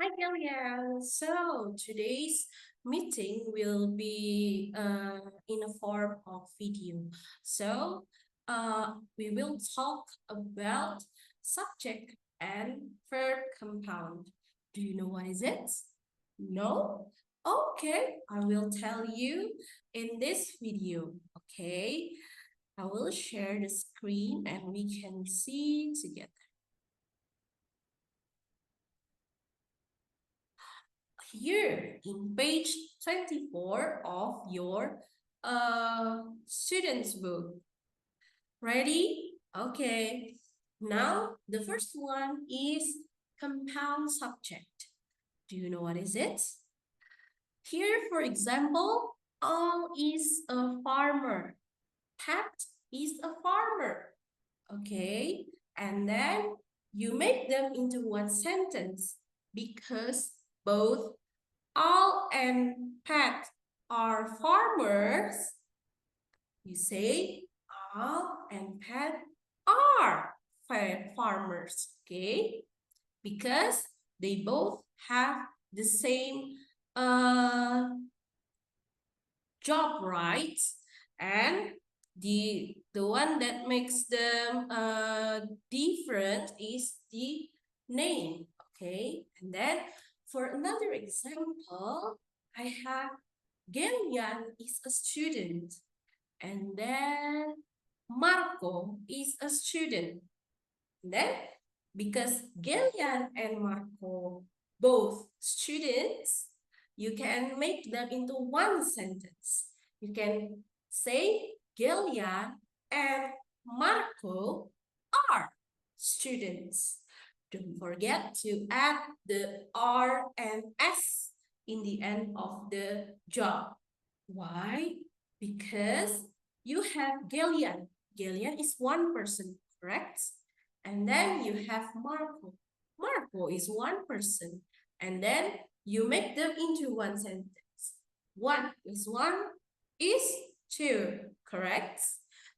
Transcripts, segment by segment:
Hi, Gelyan. So today's meeting will be in a form of video. So we will talk about subject and verb compound. Do you know what is it? No? Okay, I will tell you in this video. Okay, I will share the screen and we can see together. Here in page 24 of your student's book. Ready? Okay. Now, the first one is compound subject. Do you know what is it? Here, for example, Al is a farmer. Pat is a farmer. Okay. And then you make them into one sentence because both Al and Pat are farmers. You say Al and Pat are farmers, okay? Because they both have the same job rights, and the one that makes them different is the name, okay? And then for another example, I have Gelyan is a student, and then Marco is a student. And then because Gelyan and Marco both students, you can make them into one sentence. You can say Gelyan and Marco are students. Don't forget to add the R and S in the end of the job. Why? Because you have Gelyan. Gelyan is one person, correct? And then you have Marco. Marco is one person. And then you make them into one sentence. 1 is 1 is 2, correct?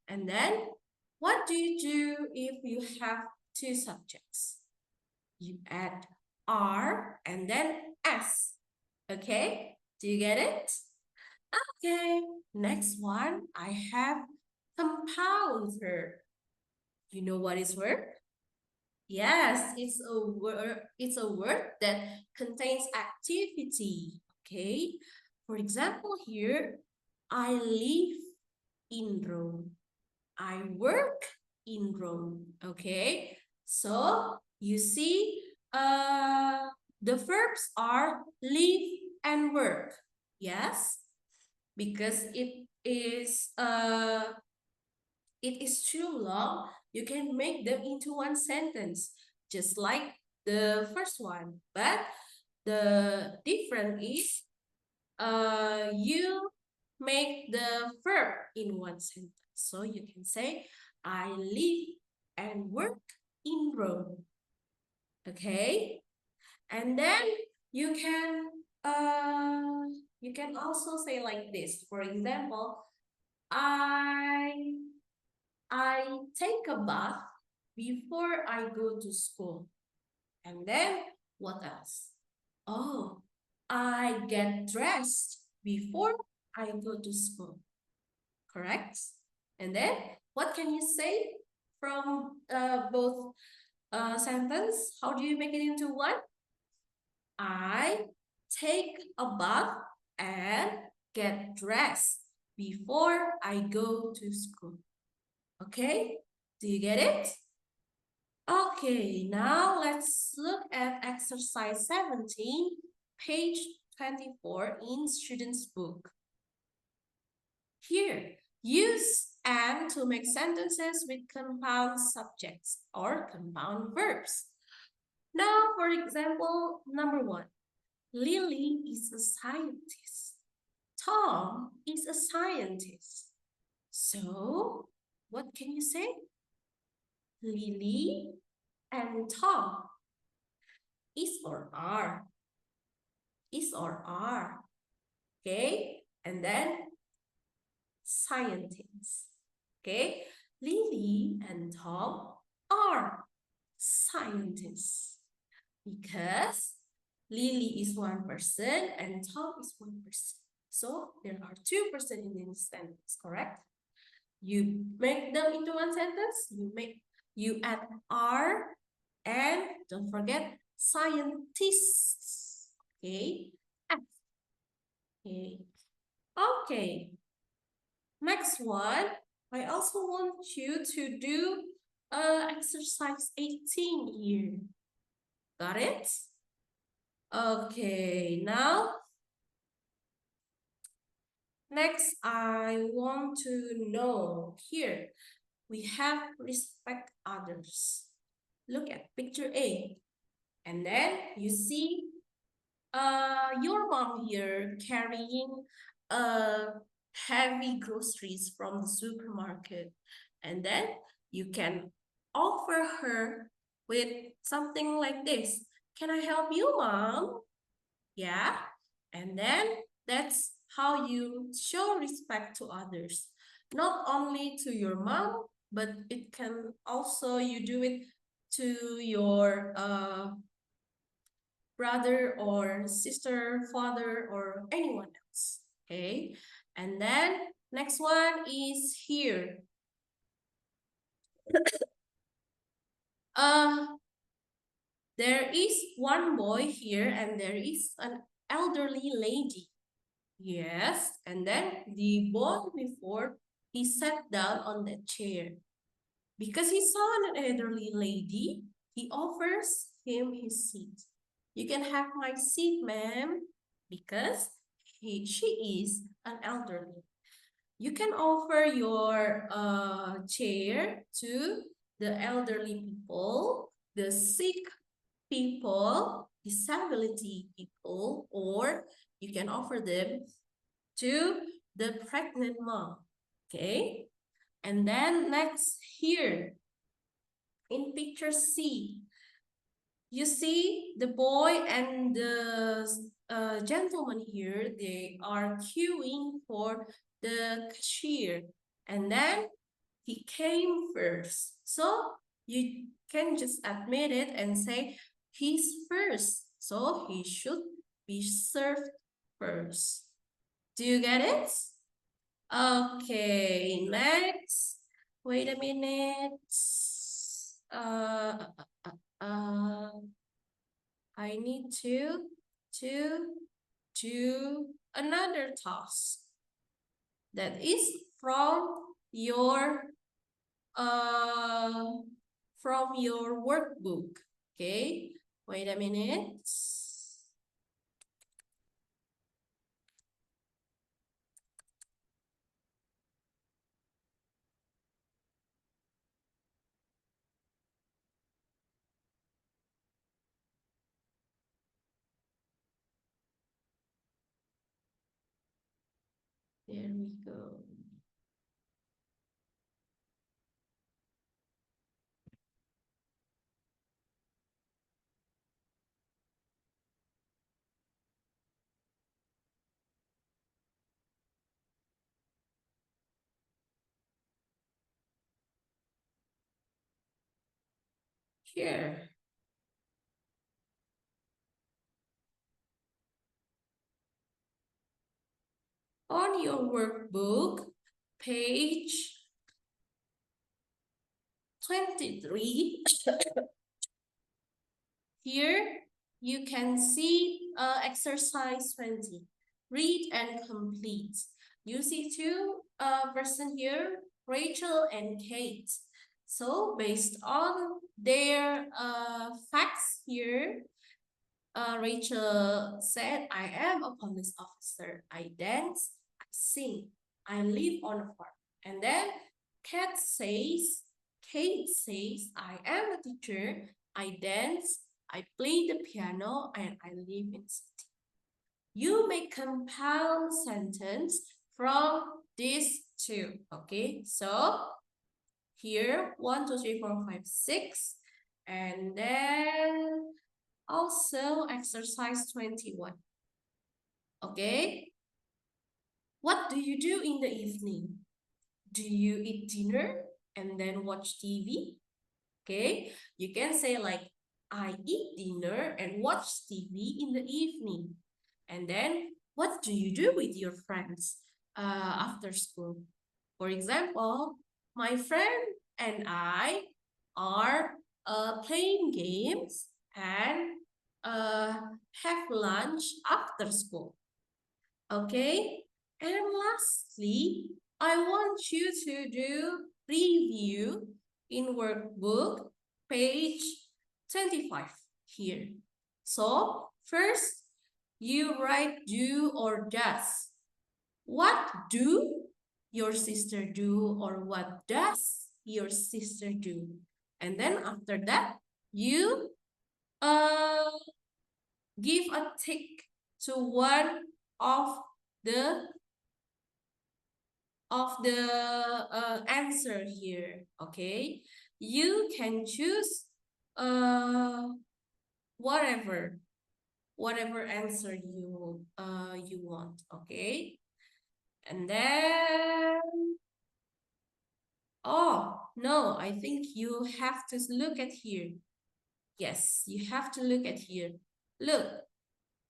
And then what do you do if you have two subjects? You add R and then S. Okay, do you get it? Okay, next one, I have compound verb. You know what is verb? Yes, it's a word that contains activity. Okay. For example, here, I live in Rome. I work in Rome. Okay. So you see, the verbs are live and work. Yes, because it is too long, you can make them into one sentence, just like the first one. But the difference is you make the verb in one sentence. So you can say, I live and work in Rome. Okay? And then you can also say like this. For example, I take a bath before I go to school. And then what else? Oh, I get dressed before I go to school. Correct? And then what can you say from both sentence? How do you make it into one? I take a bath and get dressed before I go to school. Okay, do you get it? Okay, now let's look at exercise 17, page 24 in student's book. Here, use and to make sentences with compound subjects or compound verbs. Now, for example, number 1, Lily is a scientist. Tom is a scientist. So, what can you say? Lily and Tom. Is or are? Is or are? Okay, and then scientists. Okay, Lily and Tom are scientists because Lily is one person and Tom is one person. So there are two persons in this sentence, correct? You make them into one sentence, you add are, and don't forget scientists. Okay. Okay. Okay. Next one, I also want you to do exercise 18 here. Got it? Okay, now next I want to know here we have respect others. Look at picture A. And then you see your mom here carrying heavy groceries from the supermarket. And then you can offer her with something like this. Can I help you, mom? Yeah. And then that's how you show respect to others. Not only to your mom, but it can also you do it to your brother or sister, father, or anyone else. Okay. And then next one is here. There is one boy here and there is an elderly lady. Yes, and then the boy before he sat down on the chair. Because he saw an elderly lady, he offers him his seat. You can have my seat, ma'am, because she is an elderly. You can offer your chair to the elderly people, the sick people, disability people, or you can offer them to the pregnant mom. Okay. And then next here in picture C, you see the boy and the gentleman here, they are queuing for the cashier. And then he came first. So you can just admit it and say he's first. So he should be served first. Do you get it? Okay, next. Wait a minute. Uh, uh, uh, I need to do another task that is uh from your workbook. Okay, wait a minute. There we go. Here. On your workbook, page 23, here you can see exercise 20. Read and complete. You see two person here, Rachel and Kate. So based on their facts here, Rachel said, I am a police officer. I dance, I sing, I live on a farm. And then Kate says, I am a teacher. I dance, I play the piano, and I live in city. You may compound sentence from these two. Okay, so here 1, 2, 3, 4, 5, 6, and then also exercise 21. Okay. What do you do in the evening? Do you eat dinner and then watch TV? Okay. You can say like, I eat dinner and watch TV in the evening. And then what do you do with your friends after school? For example, my friend and I are playing games and uh, have lunch after school. Okay? And lastly, I want you to do review in workbook page 25 here. So first, you write do or does. What do your sister do or what does your sister do? And then after that, you uh, give a tick to one of the answer here. Okay, you can choose whatever answer you want. Okay, and then oh no, I think you have to look at here. Yes, you have to look at here. Look,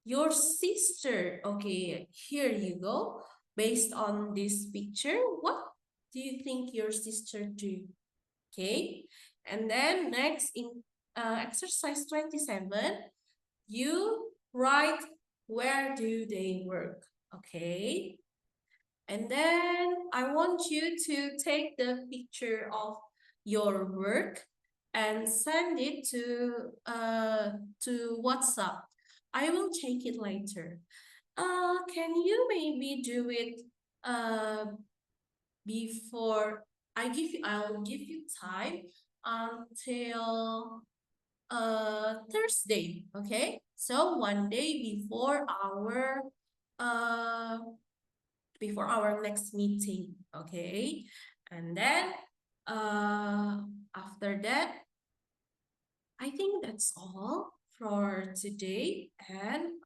your sister. Okay, here you go. Based on this picture, what do you think your sister do? Okay, and then next in exercise 27, you write where do they work. Okay, and then I want you to take the picture of your work and send it to WhatsApp. I will take it later. Can you maybe do it before I'll give you time until Thursday, okay? So one day uh before our next meeting, okay? And then uh after that, I think that's all for today, and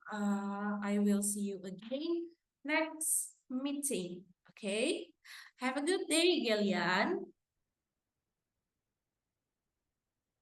I will see you again next meeting, okay? Have a good day, Gelyan.